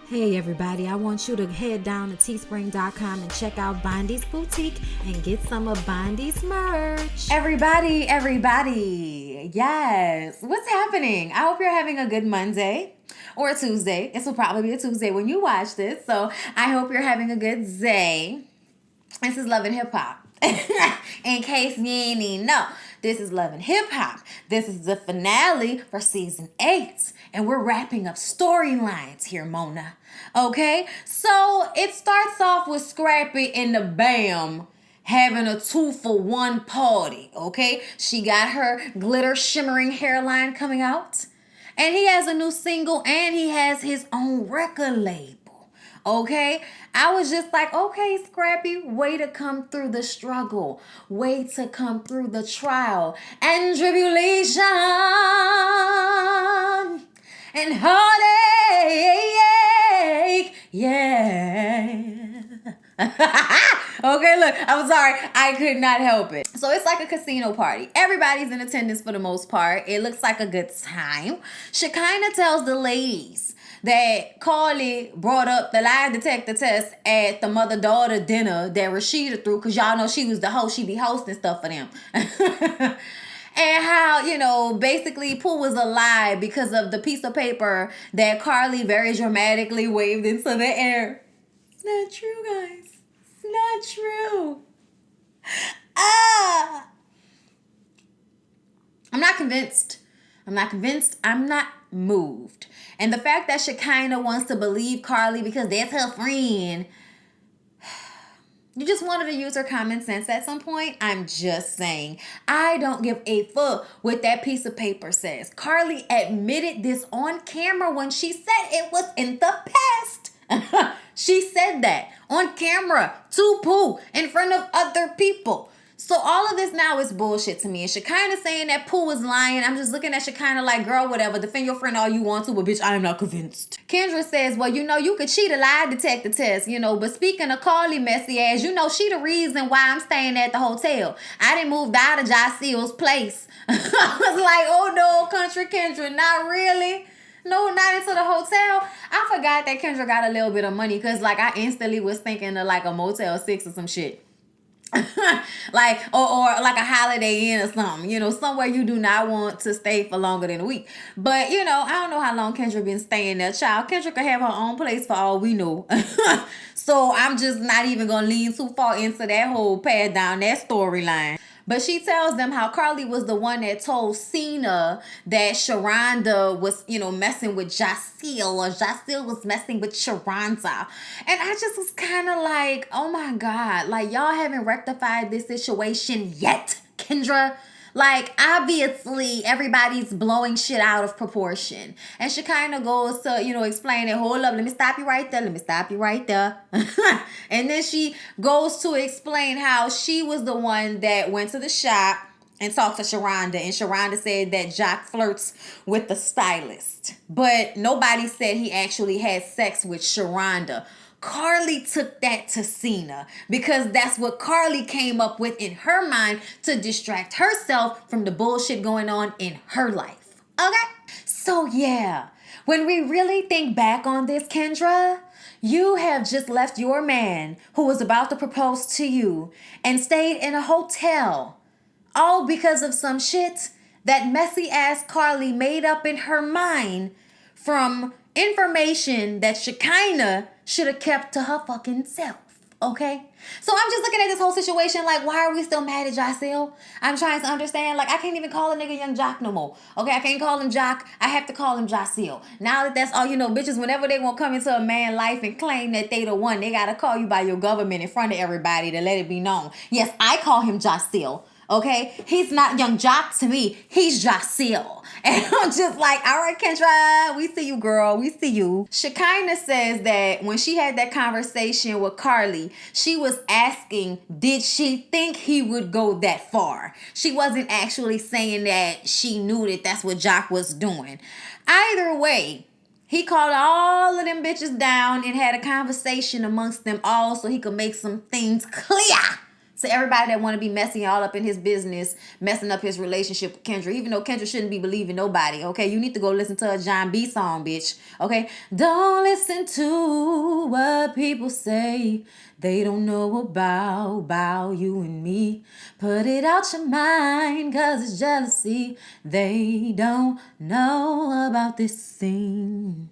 Hey everybody, I want you to head down to teespring.com and check out Bondy's Boutique and get some of Bondy's merch. Everybody, yes. What's happening? I hope you're having a good Monday or a Tuesday. This will probably be a Tuesday when you watch this, so I hope you're having a good day. This is Love and Hip Hop. In case you ain't even know, this is Love and Hip Hop. This is the finale for season 8. And we're wrapping up storylines here, Mona. Okay? So it starts off with Scrappy and the Bam having a 2-for-1 party. Okay? She got her glitter shimmering hairline coming out. And he has a new single and he has his own record label. Okay, I was just like, okay, Scrappy, way to come through the struggle, way to come through the trial and tribulation and heartache, yeah. Okay, look, I'm sorry, I could not help it. So it's like a casino party. Everybody's in attendance for the most part. It looks like a good time. Shekinah tells the ladies that Carly brought up the lie detector test at the mother-daughter dinner that Rashida threw, because y'all know she was the host. She be hosting stuff for them. And how, basically Pooh was a lie because of the piece of paper that Carly very dramatically waved into the air. It's not true, guys. It's not true. I'm not convinced. I'm not moved. And the fact that Shekinah wants to believe Carly because that's her friend, you just wanted to use her common sense at some point? I'm just saying. I don't give a fuck what that piece of paper says. Carly admitted this on camera when she said it was in the past. She said that on camera to Pooh in front of other people. So all of this now is bullshit to me. And Shekinah saying that Pooh was lying. I'm just looking at Shekinah like, girl, whatever. Defend your friend all you want to, but bitch, I am not convinced. Kendra says, well, you could cheat a lie detector test, but speaking of Carly messy ass, she the reason why I'm staying at the hotel. I didn't move out of Jocelyn's place. I was like, oh no, country Kendra, not really. No, not into the hotel. I forgot that Kendra got a little bit of money because I instantly was thinking of a Motel 6 or some shit. or like a Holiday Inn or something, somewhere you do not want to stay for longer than a week. But, I don't know how long Kendra been staying there. Child, Kendra could have her own place for all we know. So I'm just not even going to lean too far into that whole path down that storyline. But she tells them how Carly was the one that told Cena that Sharonda was, messing with Jaceel, or Jaceel was messing with Sharonda. And I just was kind of like, oh my God, y'all haven't rectified this situation yet, Kendra. Obviously, everybody's blowing shit out of proportion. And she kind of goes to, explain it. Hold up, let me stop you right there. And then she goes to explain how she was the one that went to the shop and talked to Sharonda. And Sharonda said that Jock flirts with the stylist. But nobody said he actually had sex with Sharonda. Carly took that to Cena because that's what Carly came up with in her mind to distract herself from the bullshit going on in her life. Okay? So yeah, when we really think back on this, Kendra, you have just left your man who was about to propose to you and stayed in a hotel, all because of some shit that messy ass Carly made up in her mind from information that Shekinah should have kept to her fucking self. Okay? So I'm just looking at this whole situation why are we still mad at Jaceel? I'm trying to understand. I can't even call a nigga Young Jock no more. Okay? I can't call him Jock. I have to call him Jaceel. Now that that's all, bitches, whenever they want to come into a man's life and claim that they the one, they got to call you by your government in front of everybody to let it be known. Yes, I call him Jaceel. Okay? He's not Young Jock to me. He's Jaceel. And I'm just like, all right, Kendra, we see you, girl. We see you. Shekinah says that when she had that conversation with Carly, she was asking, did she think he would go that far? She wasn't actually saying that she knew that that's what Jock was doing. Either way, he called all of them bitches down and had a conversation amongst them all so he could make some things clear. So everybody that want to be messing all up in his business, messing up his relationship with Kendra, even though Kendra shouldn't be believing nobody, okay? You need to go listen to a John B song, bitch, okay? Don't listen to what people say. They don't know about you and me. Put it out your mind, cause it's jealousy. They don't know about this thing.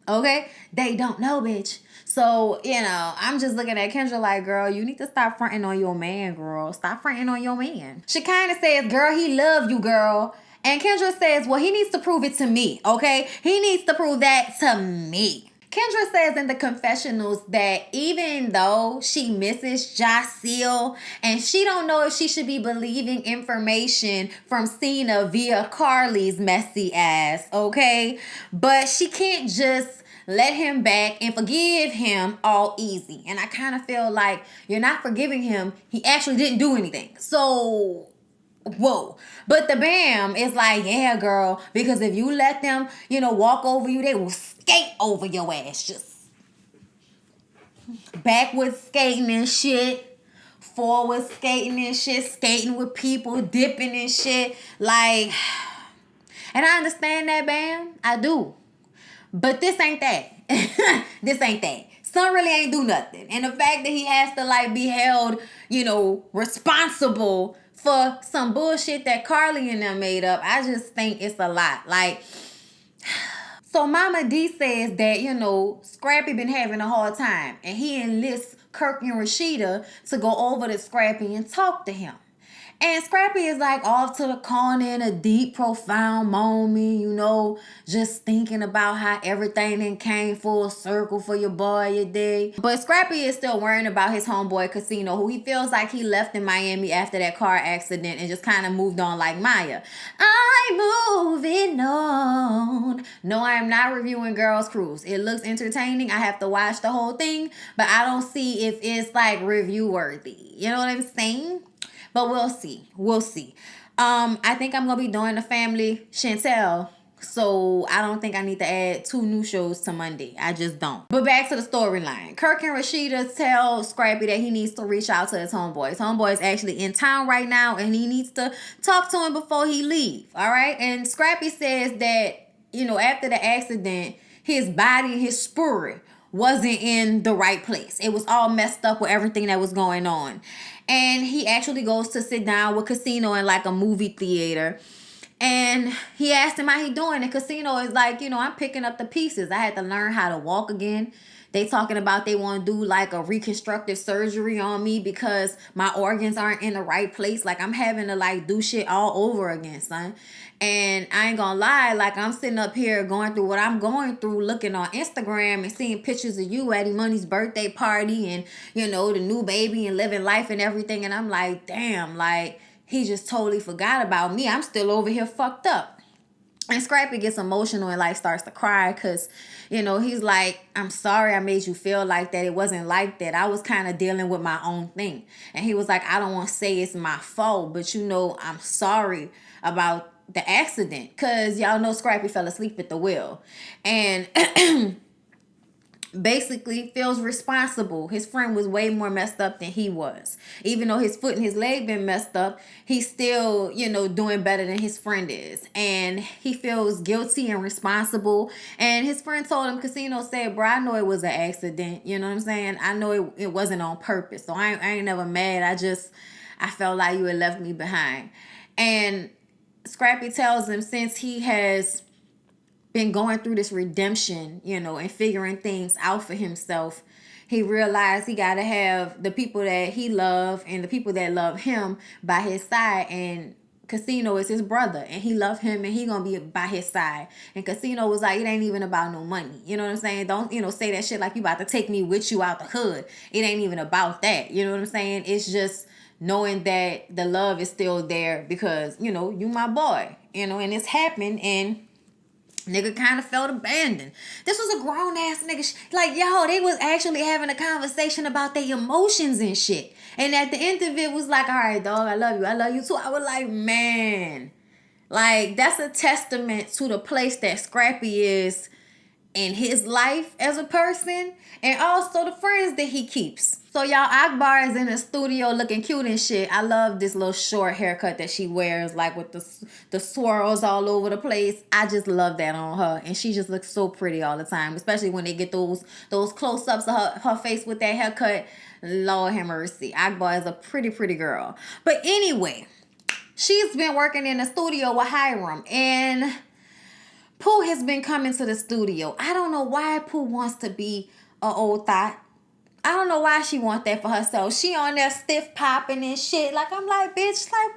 Okay? They don't know, bitch. So, I'm just looking at Kendra like, girl, you need to stop fronting on your man, girl. Stop fronting on your man. She kind of says, girl, he love you, girl. And Kendra says, well, he needs to prove it to me, okay? He needs to prove that to me. Kendra says in the confessionals that even though she misses Jaceel and she don't know if she should be believing information from Cena via Carly's messy ass, okay? But she can't just let him back and forgive him all easy. And I kind of feel like you're not forgiving him. He actually didn't do anything. So, whoa. But the Bam is like, yeah, girl, because if you let them, walk over you, they will skate over your ass. Just backward skating and shit. Forward skating and shit. Skating with people. Dipping and shit. Like, and I understand that, Bam. I do. But this ain't that. This ain't that. Son really ain't do nothing. And the fact that he has to be held, responsible for some bullshit that Carly and them made up, I just think it's a lot. So Mama D says that, Scrappy been having a hard time. And he enlists Kirk and Rashida to go over to Scrappy and talk to him. And Scrappy is off to the corner in a deep, profound moment, just thinking about how everything then came full circle for your boy, you dig? But Scrappy is still worrying about his homeboy Casino, who he feels like he left in Miami after that car accident and just kind of moved on like Maya. I'm moving on. No, I am not reviewing Girls Cruise. It looks entertaining. I have to watch the whole thing, but I don't see if it's review worthy. You know what I'm saying? But we'll see. We'll see. I think I'm going to be doing the family Chantel. So I don't think I need to add 2 new shows to Monday. I just don't. But back to the storyline. Kirk and Rashida tell Scrappy that he needs to reach out to his homeboy. His homeboy is actually in town right now and he needs to talk to him before he leaves. All right? And Scrappy says that, after the accident, his body, his spirit wasn't in the right place. It was all messed up with everything that was going on. And he actually goes to sit down with Casino in a movie theater. And he asked him how he doing. And Casino is like, I'm picking up the pieces. I had to learn how to walk again. They talking about they want to do a reconstructive surgery on me because my organs aren't in the right place. I'm having to do shit all over again, son. And I ain't gonna lie, I'm sitting up here going through what I'm going through, looking on Instagram and seeing pictures of you at Money's birthday party and, the new baby and living life and everything. And I'm like, damn, he just totally forgot about me. I'm still over here fucked up. And Scrappy gets emotional and starts to cry because, he's like, I'm sorry I made you feel like that. It wasn't like that. I was kind of dealing with my own thing. And he was like, I don't want to say it's my fault, but I'm sorry about the accident because y'all know Scrappy fell asleep at the wheel. And basically feels responsible. His friend was way more messed up than he was. Even though his foot and his leg been messed up, he's still, doing better than his friend is. And he feels guilty and responsible. And his friend told him, Casino said, bro, I know it was an accident. You know what I'm saying? I know it wasn't on purpose. So I ain't never mad. I felt like you had left me behind. And Scrappy tells him since he has been going through this redemption, and figuring things out for himself, he realized he got to have the people that he loved and the people that love him by his side. And Casino is his brother and he loved him and he gonna be by his side. And Casino was like, it ain't even about no money. You know what I'm saying? Don't, say that shit like you about to take me with you out the hood. It ain't even about that. You know what I'm saying? It's just knowing that the love is still there because, you my boy, and it's happened and nigga kind of felt abandoned. This was a grown ass nigga. They was actually having a conversation about their emotions and shit. And at the end of it was like, all right, dog, I love you. I love you too. I was like, man, that's a testament to the place that Scrappy is in his life as a person, and also the friends that he keeps. So y'all, Akbar is in the studio looking cute and shit. I love this little short haircut that she wears, like with the swirls all over the place. I just love that on her, and she just looks so pretty all the time, especially when they get those close-ups of her face with that haircut. Lord have mercy. Akbar is a pretty girl. But anyway, she's been working in the studio with Hiram, and Pooh has been coming to the studio. I don't know why Pooh wants to be a old thot. I don't know why she want that for herself. She on there stiff popping and shit. Like, I'm like, bitch, like,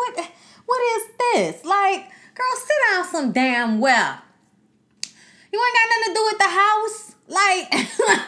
what is this? Like, girl, sit down some damn well. You ain't got nothing to do with the house. Like,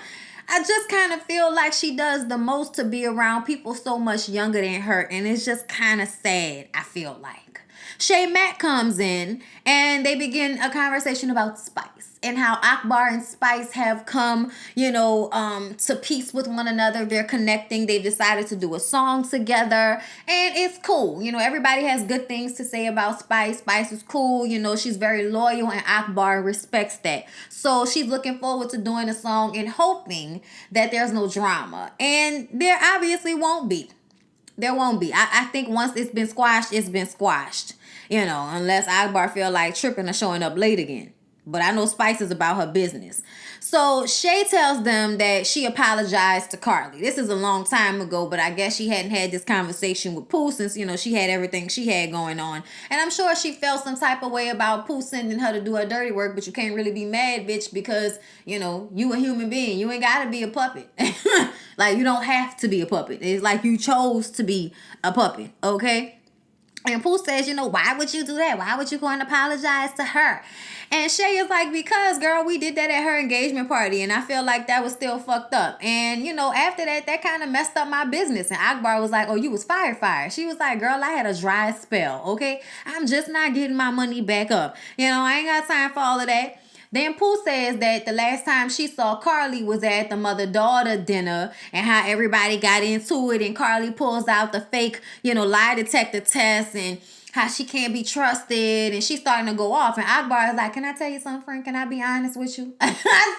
I just kind of feel like she does the most to be around people so much younger than her. And it's just kind of sad, I feel like. Shay Mack comes in and they begin a conversation about Spice and how Akbar and Spice have come, to peace with one another. They're connecting. They've decided to do a song together, and it's cool. Everybody has good things to say about Spice. Spice is cool. She's very loyal, and Akbar respects that. So she's looking forward to doing a song and hoping that there's no drama. And there obviously won't be. There won't be. I think once it's been squashed, it's been squashed. Unless Akbar feel like tripping or showing up late again. But I know Spice is about her business. So Shay tells them that she apologized to Carly. This is a long time ago, but I guess she hadn't had this conversation with Pooh since, she had everything she had going on. And I'm sure she felt some type of way about Pooh sending her to do her dirty work, but you can't really be mad, bitch, because, you a human being. You ain't got to be a puppet. Like, you don't have to be a puppet. It's like you chose to be a puppet, okay? And Pooh says, why would you do that? Why would you go and apologize to her? And Shay is like, because, girl, we did that at her engagement party, and I feel like that was still fucked up. And, after that kind of messed up my business. And Akbar was like, oh, you was fired. She was like, girl, I had a dry spell, okay? I'm just not getting my money back up. I ain't got time for all of that. Then Pooh says that the last time she saw Carly was at the mother-daughter dinner, and how everybody got into it, and Carly pulls out the fake, lie detector test, and how she can't be trusted, and she's starting to go off. And Akbar is like, can I tell you something, friend? Can I be honest with you? I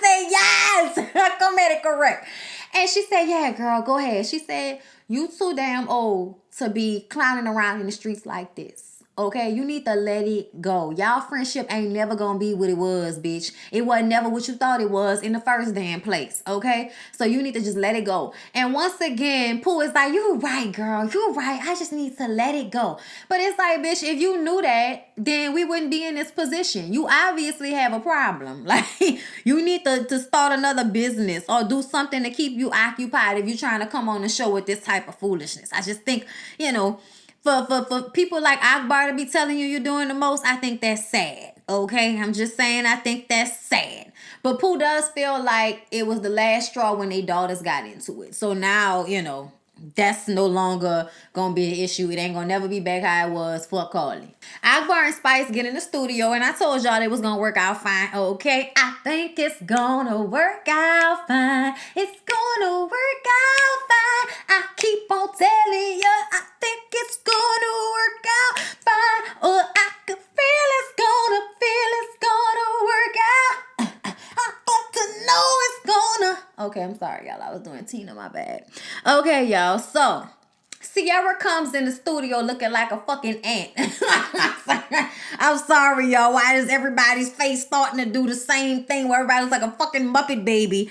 said, yes! Come at it correct. And she said, yeah, girl, go ahead. She said, you too damn old to be clowning around in the streets like this. Okay, you need to let it go. Y'all friendship ain't never gonna be what it was, bitch. It wasn't never what you thought it was in the first damn place, okay? So you need to just let it go. And once again, Pooh is like, you're right, girl. You're right. I just need to let it go. But it's like, bitch, if you knew that, then we wouldn't be in this position. You obviously have a problem. Like, you need to start another business or do something to keep you occupied if you're trying to come on the show with this type of foolishness. I just think, for people like Akbar to be telling you you're doing the most, I think that's sad. Okay? I'm just saying, I think that's sad. But Pooh does feel like it was the last straw when their daughters got into it. So now, that's no longer gonna be an issue. It ain't gonna never be back how it was. Fuck Carly. Akbar and Spice get in the studio, and I told y'all it was gonna work out fine. Okay, I think it's gonna work out fine. It's gonna work out fine. I keep on telling you, I think it's gonna work out fine. Oh, I can feel it's gonna work out. I ought to know it's gonna. Okay, I'm sorry, y'all. I was doing Tina, my bad. Okay, y'all. So, Sierra comes in the studio looking like a fucking ant. I'm sorry, y'all. Why is everybody's face starting to do the same thing where everybody's like a fucking Muppet baby?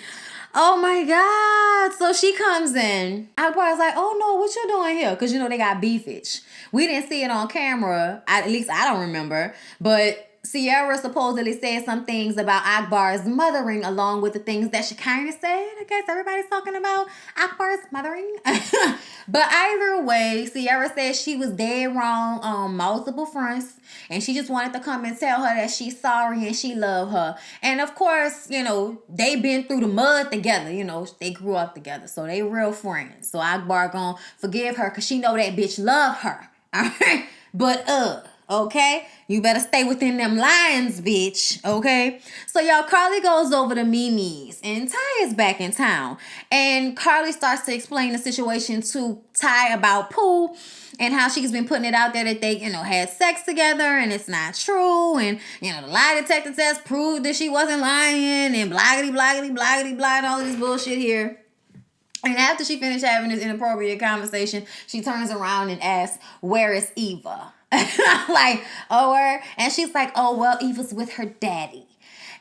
Oh my God. So she comes in. Akbar's like, oh no, what you doing here? Because, they got beefage. We didn't see it on camera. At least I don't remember. But Sierra supposedly said some things about Akbar's mothering along with the things that Shekinah said. I guess everybody's talking about Akbar's mothering. But either way, Sierra said she was dead wrong on multiple fronts. And she just wanted to come and tell her that she's sorry and she loved her. And of course, they've been through the mud together. They grew up together. So they real friends. So Akbar gonna forgive her because she know that bitch love her. All right? But okay? You better stay within them lines, bitch, okay? So, y'all, Carly goes over to Mimi's, and Ty is back in town. And Carly starts to explain the situation to Ty about Pooh and how she's been putting it out there that they, had sex together, and it's not true. And, the lie detector test proved that she wasn't lying, and blaggity, blaggity, blaggity, blah, and all this bullshit here. And after she finished having this inappropriate conversation, she turns around and asks, "Where is Eva?" Like, oh, where? And she's like, "Oh, well, Eva's with her daddy."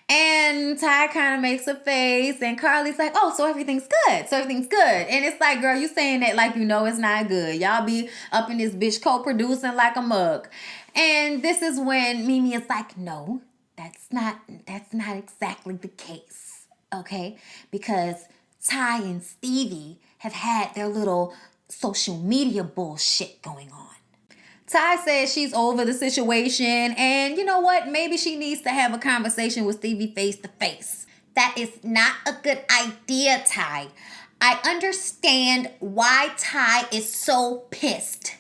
And Ty kind of makes a face, and Carly's like, "Oh, so everything's good. So everything's good." And it's like, girl, you saying that like it's not good. Y'all be up in this bitch co-producing like a mug. And this is when Mimi is like, "No, that's not exactly the case. Okay? Because Ty and Stevie have had their little social media bullshit going on." Ty says she's over the situation, and you know what? Maybe she needs to have a conversation with Stevie face to face. "That is not a good idea, Ty. I understand why Ty is so pissed.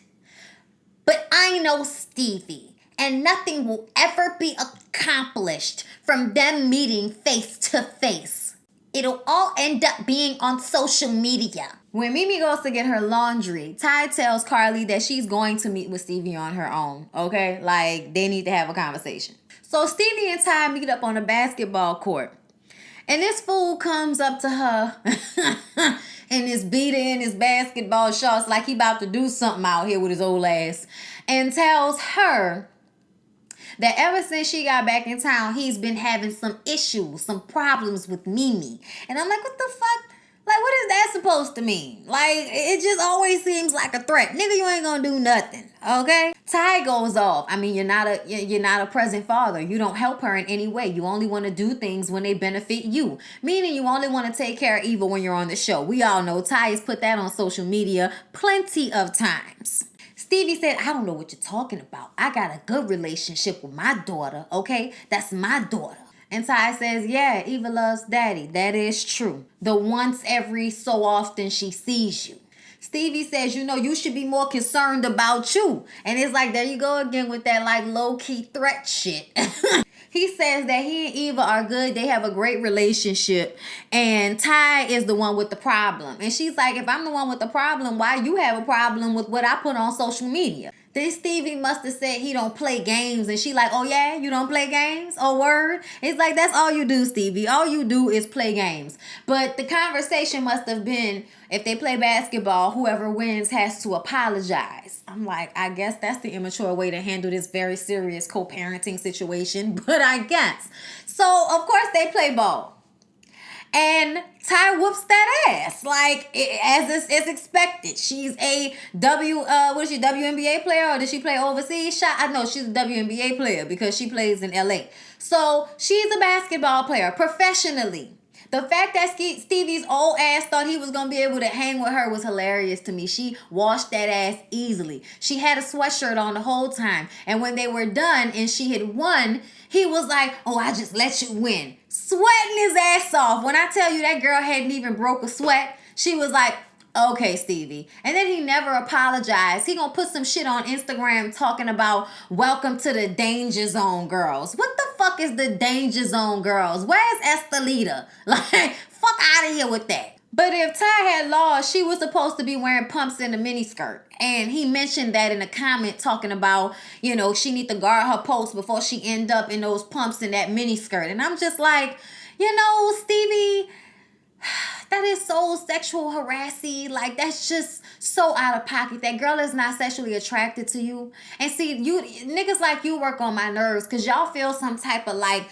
But I know Stevie, and nothing will ever be accomplished from them meeting face to face. It'll all end up being on social media." When Mimi goes to get her laundry, Ty tells Carly that she's going to meet with Stevie on her own, okay? Like, they need to have a conversation. So Stevie and Ty meet up on a basketball court. And this fool comes up to her in his beater in his basketball shorts like he about to do something out here with his old ass, and tells her that ever since she got back in town, he's been having some issues, some problems with Mimi. And I'm like, what the fuck? Like, what is that supposed to mean? Like, it just always seems like a threat. Nigga, you ain't gonna do nothing, okay? Ty goes off. I mean, you're not a present father. You don't help her in any way. You only want to do things when they benefit you. Meaning you only want to take care of Eva when you're on the show. We all know Ty has put that on social media plenty of times. Stevie said, "I don't know what you're talking about. I got a good relationship with my daughter, okay? That's my daughter." And Ty says, "Yeah, Eva loves daddy. That is true. The once every so often she sees you." Stevie says, "You should be more concerned about you." And it's like, there you go again with that like low-key threat shit. He says that he and Eva are good. They have a great relationship. And Ty is the one with the problem. And she's like, "If I'm the one with the problem, why you have a problem with what I put on social media?" This Stevie must have said he don't play games. And she like, "Oh yeah, you don't play games? Oh word?" It's like, that's all you do, Stevie. All you do is play games. But the conversation must have been, if they play basketball, whoever wins has to apologize. I'm like, I guess that's the immature way to handle this very serious co-parenting situation. But I guess. So, of course, they play ball. And Ty whoops that ass, like as expected. She's a WNBA player, or did she play overseas? I know she's a WNBA player because she plays in LA. So she's a basketball player professionally. The fact that Stevie's old ass thought he was going to be able to hang with her was hilarious to me. She washed that ass easily. She had a sweatshirt on the whole time. And when they were done and she had won, he was like, "Oh, I just let you win." Sweating his ass off. When I tell you that girl hadn't even broke a sweat, she was like, "Okay, Stevie." And then he never apologized. He gonna put some shit on Instagram talking about "Welcome to the Danger Zone, girls." What the fuck is the Danger Zone, girls? Where's Estelita? Like, fuck out of here with that. But if Ty had lost, she was supposed to be wearing pumps and a miniskirt. And he mentioned that in a comment talking about, she need to guard her post before she end up in those pumps and that miniskirt. And I'm just like, Stevie, that is so sexual harassing. Like, that's just so out of pocket. That girl is not sexually attracted to you. And see, you niggas like you work on my nerves because y'all feel some type of like,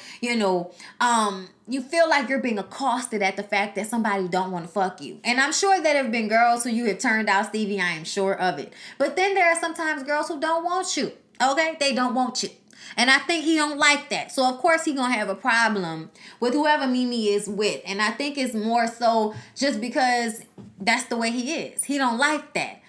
you feel like you're being accosted at the fact that somebody don't want to fuck you. And I'm sure that there have been girls who you have turned out, Stevie. I am sure of it. But then there are sometimes girls who don't want you. Okay? They don't want you. And I think he don't like that. So, of course, he going to have a problem with whoever Mimi is with. And I think it's more so just because that's the way he is. He don't like that.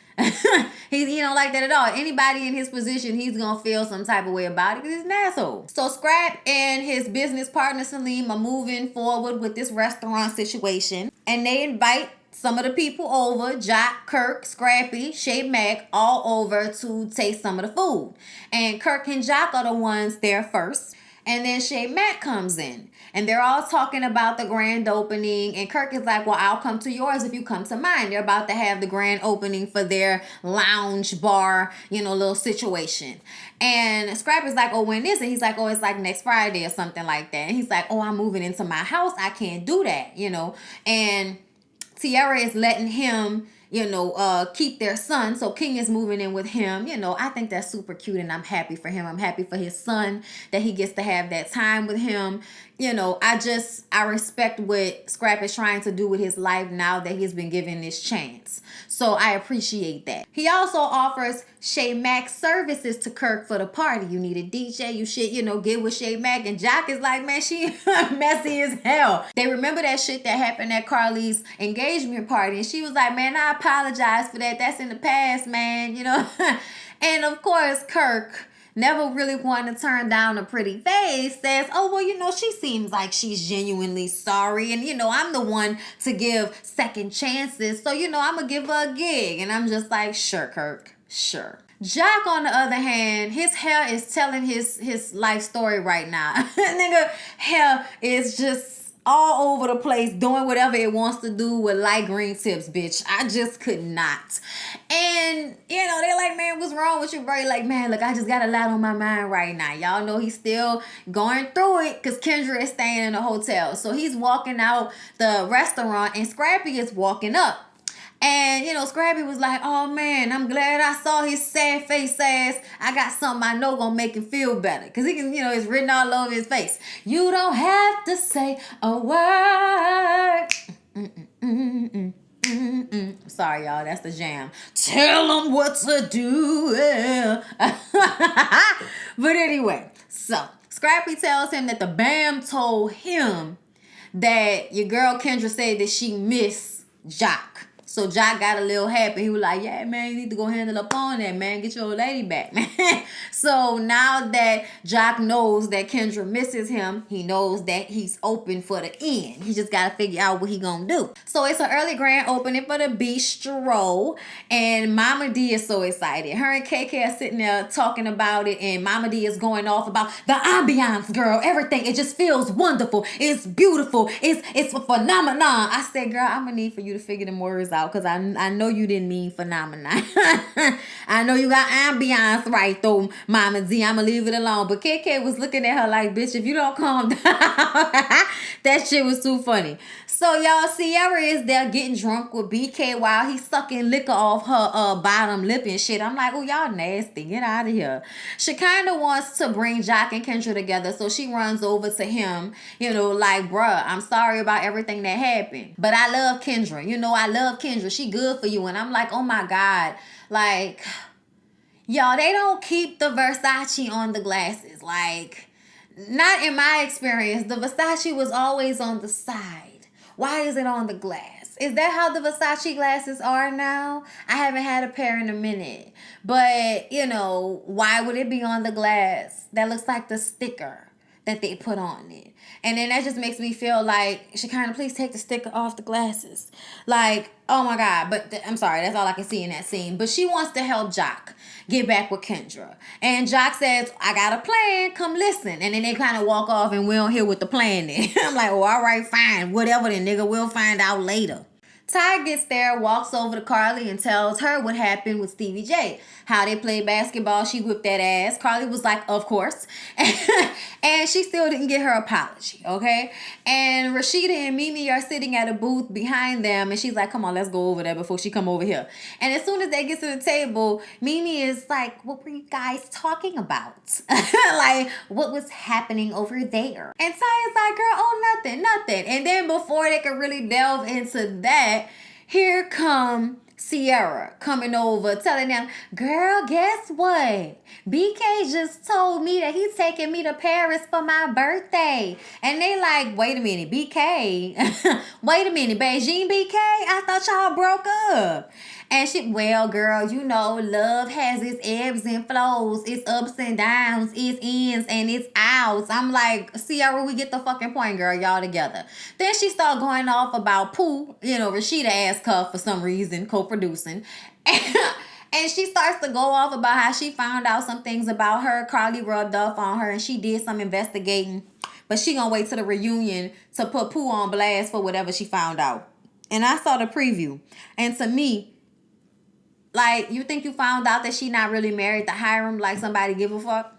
he don't like that at all. Anybody in his position, he's going to feel some type of way about it because he's an asshole. So, Scrap and his business partner, Salim, are moving forward with this restaurant situation. And they invite some of the people over, Jock, Kirk, Scrappy, Shay Mack, all over to taste some of the food. And Kirk and Jock are the ones there first. And then Shay Mack comes in. And they're all talking about the grand opening. And Kirk is like, well, I'll come to yours if you come to mine. They're about to have the grand opening for their lounge bar, little situation. And Scrappy's like, oh, when is it? He's like, oh, it's like next Friday or something like that. And he's like, oh, I'm moving into my house. I can't do that, And Tiara is letting him, keep their son. So King is moving in with him. I think that's super cute and I'm happy for him. I'm happy for his son that he gets to have that time with him. I respect what Scrap is trying to do with his life now that he's been given this chance. So I appreciate that. He also offers Shay Mack services to Kirk for the party. You need a DJ, you should, get with Shay Mack. And Jock is like, man, she messy as hell. They remember that shit that happened at Carly's engagement party. And she was like, man, I apologize for that. That's in the past, man, And of course, Kirk, never really wanting to turn down a pretty face, says, oh, well, she seems like she's genuinely sorry. And, I'm the one to give second chances. So, I'm going to give her a gig. And I'm just like, sure, Kirk, sure. Jock, on the other hand, his hair is telling his life story right now. Nigga, hair is just all over the place, doing whatever it wants to do with light green tips, bitch. I just could not. And, they're like, man, what's wrong with you, bro? Like, man, look, I just got a lot on my mind right now. Y'all know he's still going through it because Kendra is staying in a hotel. So he's walking out the restaurant and Scrappy is walking up. And, Scrappy was like, oh, man, I'm glad I saw his sad face ass. I got something I know gonna make him feel better. Because he can, it's written all over his face. You don't have to say a word. Sorry, y'all. That's the jam. Tell them what to do. But anyway, so Scrappy tells him that the BAM told him that your girl Kendra said that she missed Jock. So Jock got a little happy. He was like, yeah, man, you need to go handle up on that, man. Get your old lady back, man. So now that Jock knows that Kendra misses him, he knows that he's open for the end. He just got to figure out what he gonna do. So it's an early grand opening for the bistro. And Mama D is so excited. Her and KK are sitting there talking about it. And Mama D is going off about the ambiance, girl. Everything. It just feels wonderful. It's beautiful. It's a phenomenon. I said, girl, I'm going to need for you to figure them words out. Because I know you didn't mean phenomenon. I know you got ambiance right though, Mama D. I'ma leave it alone. But KK was looking at her like, bitch, if you don't calm down. That shit was too funny. So y'all, Sierra is there getting drunk with BK while he's sucking liquor off her bottom lip and shit. I'm like, oh, y'all nasty. Get out of here. She kind of wants to bring Jock and Kendra together. So she runs over to him, like, bruh, I'm sorry about everything that happened. But I love Kendra. I love Kendra. She good for you. And I'm like, oh my God. Like, y'all, they don't keep the Versace on the glasses. Like, not in my experience. The Versace was always on the side. Why is it on the glass? Is that how the Versace glasses are now? I haven't had a pair in a minute. But, why would it be on the glass? That looks like the sticker that they put on it. And then that just makes me feel like, Shekinah, please take the sticker off the glasses. Like, oh my God. But I'm sorry, that's all I can see in that scene. But she wants to help Jock get back with Kendra. And Jock says, I got a plan. Come listen. And then they kind of walk off and we don't hear what the plan is. I'm like, oh, all right, fine. Whatever then, nigga. We'll find out later. Ty gets there, walks over to Carly and tells her what happened with Stevie J. How they played basketball. She whipped that ass. Carly was like, of course. And she still didn't get her apology, okay? And Rashida and Mimi are sitting at a booth behind them. And she's like, come on, let's go over there before she come over here. And as soon as they get to the table, Mimi is like, what were you guys talking about? Like, what was happening over there? And Ty is like, girl, oh, nothing. And then before they could really delve into that, here come Sierra coming over, telling them, girl, guess what? BK just told me that he's taking me to Paris for my birthday. And they like, wait a minute, BK? Wait a minute, Beijing BK? I thought y'all broke up. And she, well, girl, you know, love has its ebbs and flows, its ups and downs, its ins and its outs. I'm like, Sierra, we get the fucking point, girl. Y'all together. Then she started going off about Pooh. You know, Rashida asked her for some reason, co-producing. And she starts to go off about how she found out some things about her. Carly rubbed off on her and she did some investigating. But she gonna wait till the reunion to put Pooh on blast for whatever she found out. And I saw the preview. And to me, like, you think you found out that she not really married to Hiram like somebody give a fuck?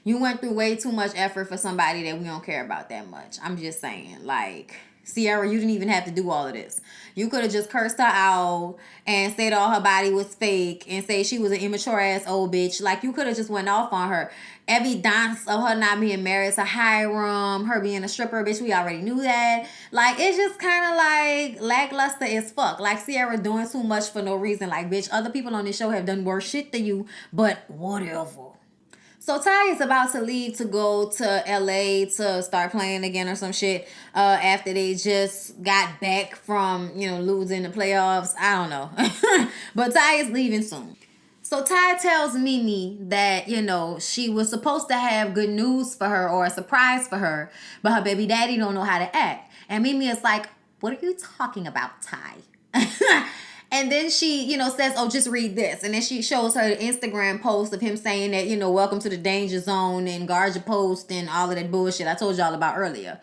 You went through way too much effort for somebody that we don't care about that much. I'm just saying, like, Sierra, you didn't even have to do all of this. You could have just cursed her out and said all her body was fake and say she was an immature ass old bitch. Like, you could have just went off on her. Evidence of her not being married to Hiram, her being a stripper, bitch, we already knew that. Like, it's just kind of like lackluster as fuck. Like, Sierra doing too much for no reason. Like, bitch, other people on this show have done worse shit than you, but whatever. So Ty is about to leave to go to LA to start playing again or some shit after they just got back from, you know, losing the playoffs. I don't know. But Ty is leaving soon. So Ty tells Mimi that, you know, she was supposed to have good news for her or a surprise for her, but her baby daddy don't know how to act. And Mimi is like, what are you talking about, Ty? And then she, you know, says, oh, just read this. And then she shows her the Instagram post of him saying that, you know, welcome to the danger zone and guard your post and all of that bullshit I told y'all about earlier.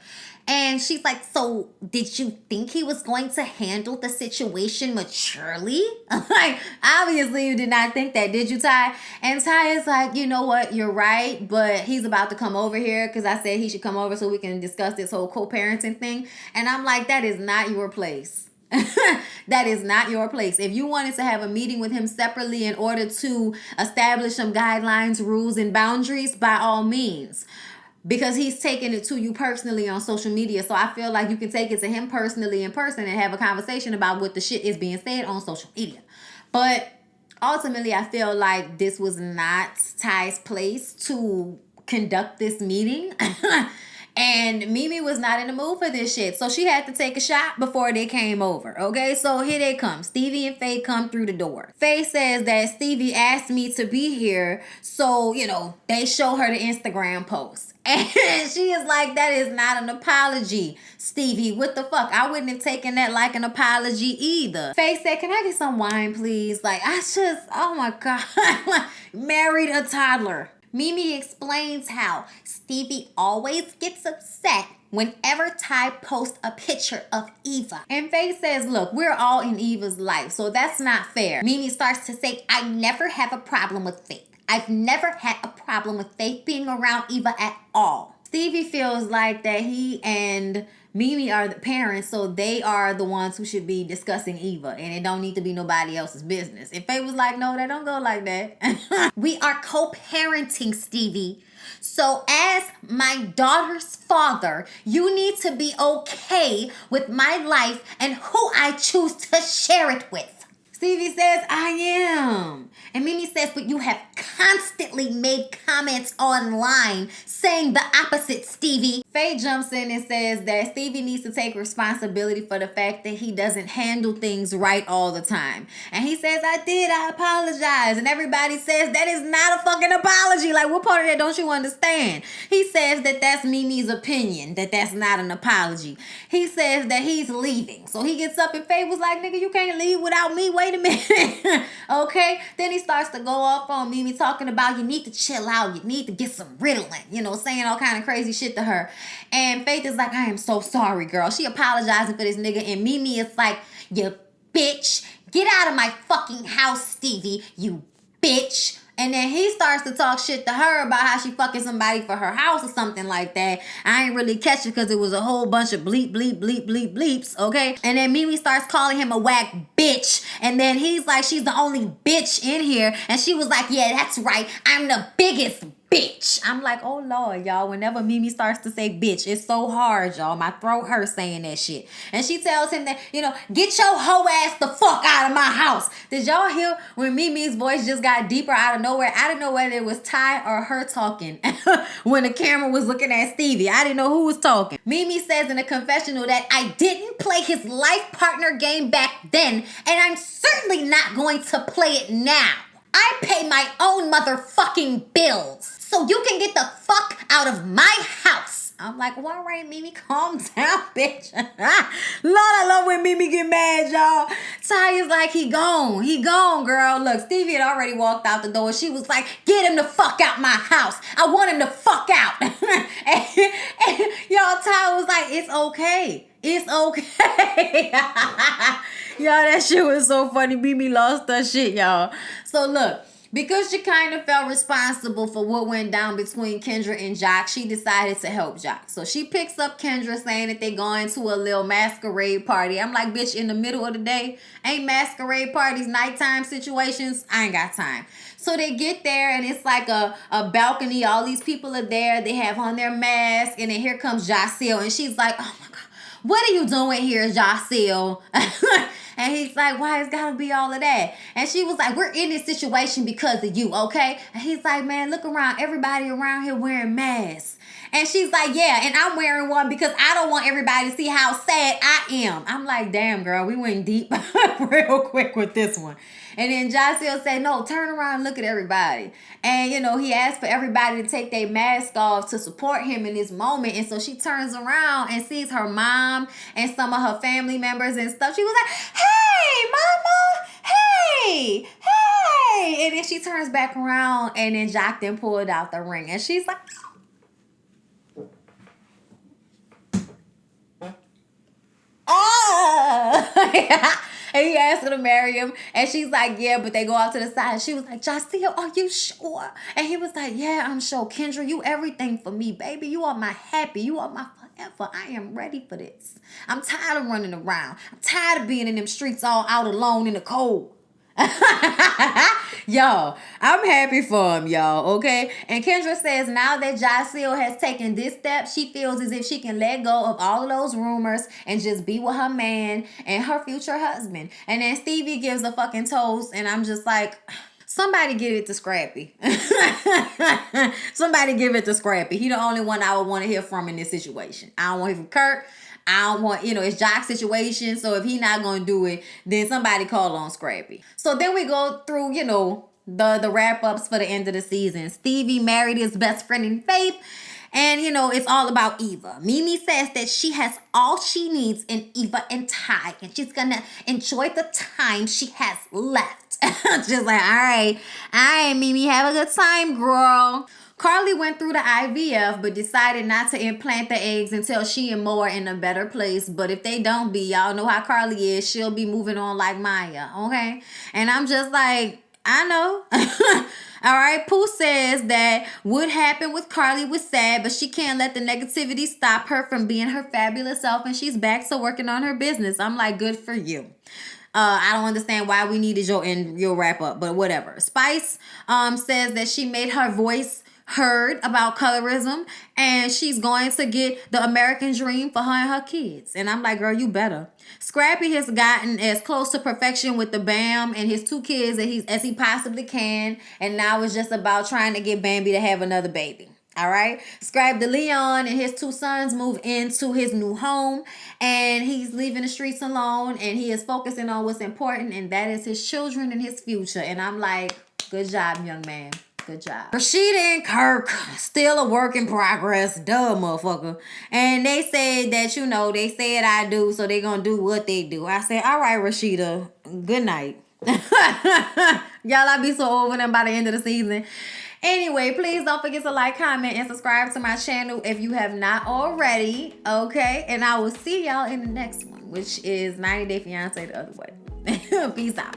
And she's like, so did you think he was going to handle the situation maturely? Like, obviously you did not think that, did you, Ty? And Ty is like, you know what, you're right, but he's about to come over here because I said he should come over so we can discuss this whole co-parenting thing. And I'm like, that is not your place. That is not your place. If you wanted to have a meeting with him separately in order to establish some guidelines, rules, and boundaries, by all means. Because he's taking it to you personally on social media. So I feel like you can take it to him personally in person and have a conversation about what the shit is being said on social media. But ultimately, I feel like this was not Ty's place to conduct this meeting. And Mimi was not in the mood for this shit. So she had to take a shot before they came over. Okay, so here they come. Stevie and Faye come through the door. Faye says that Stevie asked me to be here. So, you know, they show her the Instagram post. And she is like, that is not an apology, Stevie. What the fuck? I wouldn't have taken that like an apology either. Faye said, can I get some wine, please? Like, I just, oh my God. Married a toddler. Mimi explains how Stevie always gets upset whenever Ty posts a picture of Eva. And Faye says, look, we're all in Eva's life, so that's not fair. Mimi starts to say, I never have a problem with Faith. I've never had a problem with Faith being around Eva at all. Stevie feels like that he and Mimi are the parents, so they are the ones who should be discussing Eva, and it don't need to be nobody else's business. If Faye was like, no, that don't go like that. We are co-parenting, Stevie. So as my daughter's father, you need to be okay with my life and who I choose to share it with. Stevie says, I am. And Mimi says, but you have constantly made comments online saying the opposite, Stevie. Faye jumps in and says that Stevie needs to take responsibility for the fact that he doesn't handle things right all the time. And he says, I apologize. And everybody says that is not a fucking apology. Like, what part of that don't you understand? He says that that's Mimi's opinion, that that's not an apology. He says that he's leaving. So he gets up and Faye was like, nigga, you can't leave without me. Wait a minute. Okay? Then he starts to go off on Mimi talking about you need to chill out. You need to get some Ritalin. You know, saying all kind of crazy shit to her. And Faith is like, I am so sorry, girl. She apologizing for this nigga. And Mimi is like, you bitch. Get out of my fucking house, Stevie. You bitch. And then he starts to talk shit to her about how she fucking somebody for her house or something like that. I ain't really catch it because it was a whole bunch of bleep, bleep, bleep, bleep, bleeps, okay? And then Mimi starts calling him a whack bitch. And then he's like, she's the only bitch in here. And she was like, yeah, that's right. I'm the biggest bitch bitch. I'm like, oh Lord, y'all. Whenever Mimi starts to say bitch, it's so hard, y'all. My throat hurts saying that shit. And she tells him that, get your hoe ass the fuck out of my house. Did y'all hear when Mimi's voice just got deeper out of nowhere? I didn't know whether it was Ty or her talking when the camera was looking at Stevie. I didn't know who was talking. Mimi says in a confessional that I didn't play his life partner game back then, and I'm certainly not going to play it now. I pay my own motherfucking bills, so you can get the fuck out of my house. I'm like, well, all right, Mimi, calm down, bitch. Lord, I love when Mimi get mad, y'all. Ty is like, he gone, girl. Look, Stevie had already walked out the door. She was like, get him the fuck out my house. I want him to fuck out. and y'all, Ty was like, it's okay. It's okay. Y'all, that shit was so funny. Mimi lost her shit, y'all. So look, because she kind of felt responsible for what went down between Kendra and Jock, she decided to help Jock. So she picks up Kendra saying that they going to a little masquerade party. I'm like, bitch, in the middle of the day, ain't masquerade parties nighttime situations? I ain't got time. So they get there and it's like a balcony. All these people are there. They have on their masks. And then here comes Jacelle. And she's like, oh my God, what are you doing here, Jacelle? And he's like, why it's gotta be all of that? And she was like, we're in this situation because of you, okay? And he's like, man, look around. Everybody around here wearing masks. And she's like, yeah, and I'm wearing one because I don't want everybody to see how sad I am. I'm like, damn, girl, we went deep real quick with this one. And then Jacelle said, no, turn around and look at everybody. And, he asked for everybody to take their mask off to support him in this moment. And so she turns around and sees her mom and some of her family members and stuff. She was like, hey, mama, hey. And then she turns back around and then Jock then pulled out the ring. And she's like, oh. And he asked her to marry him. And she's like, yeah, but they go off to the side. And she was like, Jacelle, are you sure? And he was like, yeah, I'm sure. Kendra, you everything for me, baby. You are my happy. You are my forever. I am ready for this. I'm tired of running around. I'm tired of being in them streets all out alone in the cold. Y'all, I'm happy for him, y'all, okay? And Kendra says now that Jacelle has taken this step, she feels as if she can let go of all of those rumors and just be with her man and her future husband. And then Stevie gives a fucking toast, and I'm just like, somebody give it to Scrappy. Somebody give it to Scrappy. He the only one I would want to hear from in this situation. I don't want to hear from Kirk. I don't want, it's Jock's situation. So if he not going to do it, then somebody call on Scrappy. So then we go through, the wrap-ups for the end of the season. Stevie married his best friend in Faith. And, it's all about Eva. Mimi says that she has all she needs in Eva and Ty. And she's going to enjoy the time she has left. Just like, all right, Mimi, have a good time, girl. Carly went through the IVF, but decided not to implant the eggs until she and Mo are in a better place. But if they don't be, y'all know how Carly is. She'll be moving on like Maya, okay? And I'm just like, I know. All right, Pooh says that what happened with Carly was sad, but she can't let the negativity stop her from being her fabulous self, and she's back to working on her business. I'm like, good for you. I don't understand why we needed your wrap up, but whatever. Spice says that she made her voice heard about colorism, and she's going to get the American dream for her and her kids. And I'm like, girl, you better. Scrappy has gotten as close to perfection with the Bam and his 2 kids as he possibly can, and now it's just about trying to get Bambi to have another baby. All right. Scrap DeLeon and his 2 sons move into his new home, and he's leaving the streets alone, and he is focusing on what's important, and that is his children and his future. And I'm like, good job, young man. Good job. Rashida and Kirk, still a work in progress. Duh, motherfucker. And they said that, they said I do, so they gonna do what they do. I said, all right, Rashida, good night. Y'all, I be so over them by the end of the season. Anyway, please don't forget to like, comment, and subscribe to my channel if you have not already, okay? And I will see y'all in the next one, which is 90 Day Fiancé the other way. Peace out.